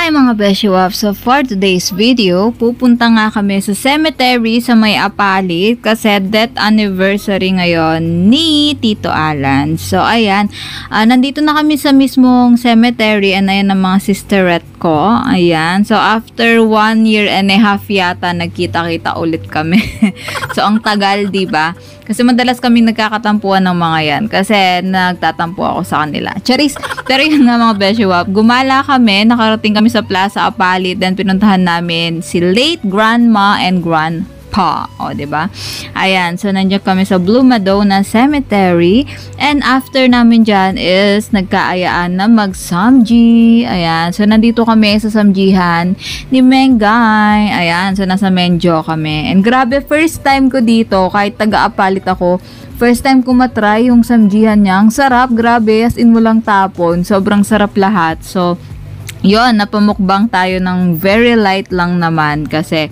Hi mga Beshi Wap! So for today's video, pupunta nga kami sa cemetery sa May Apalit kasi death anniversary ngayon ni Tito Alan. So ayan, nandito na kami sa mismong cemetery and ayan ang mga sisterette ko. Ayan, so after 1 year and a half yata nagkita-kita ulit kami. So ang tagal, diba? Kasi madalas kaming nagkakatampuan ng mga yan kasi nagtatampo ako sa kanila. Charis! Pero yun nga mga Beshi Wap, gumala kami, nakarating kami sa Plaza Apalit, then pinuntahan namin si late grandma and grandpa. O, diba? Ayan, so nandiyan kami sa Blue Madonna Cemetery and after namin dyan is nagkaayaan na mag-samji. Ayan, so nandito kami sa samjihan ni Mengay. Ayan, so nasa Menjo kami. And grabe, first time ko dito, kahit taga-Apalit ako, first time ko matry yung samjihan niya. Ang sarap, grabe, as in walang tapon. Sobrang sarap lahat. So, yun, napamukbang tayo ng very light lang naman kasi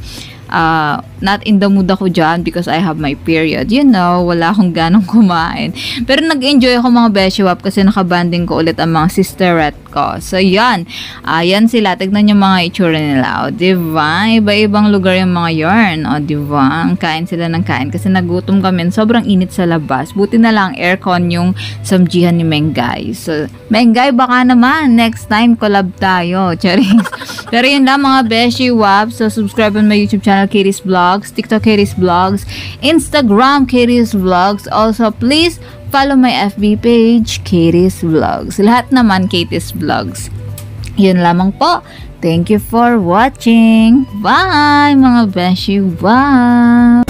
not in the mood ako dyan because I have my period. You know, wala akong ganong kumain. Pero nag-enjoy ako mga Beshi Wap kasi nakabanding ko ulit ang mga sisterette ko. So, yan. Yan sila. Tignan yung mga itsura nila. O, diba? Iba-ibang lugar yung mga yarn. O, diba? Kain sila ng kain kasi nagutom kami. Sobrang init sa labas. Buti na lang aircon yung samjihan ni Mengay. So, Mengay, baka naman next time collab tayo. Charis. Pero yun lang mga Beshi Wap. So, subscribe on my YouTube channel, Katie's Vlogs, TikTok, Katie's Vlogs, Instagram, Katie's Vlogs. Also, please follow my FB page, Katie's Vlogs. Lahat naman, Katie's Vlogs. Yun lamang po. Thank you for watching. Bye, mga Beshi Wap!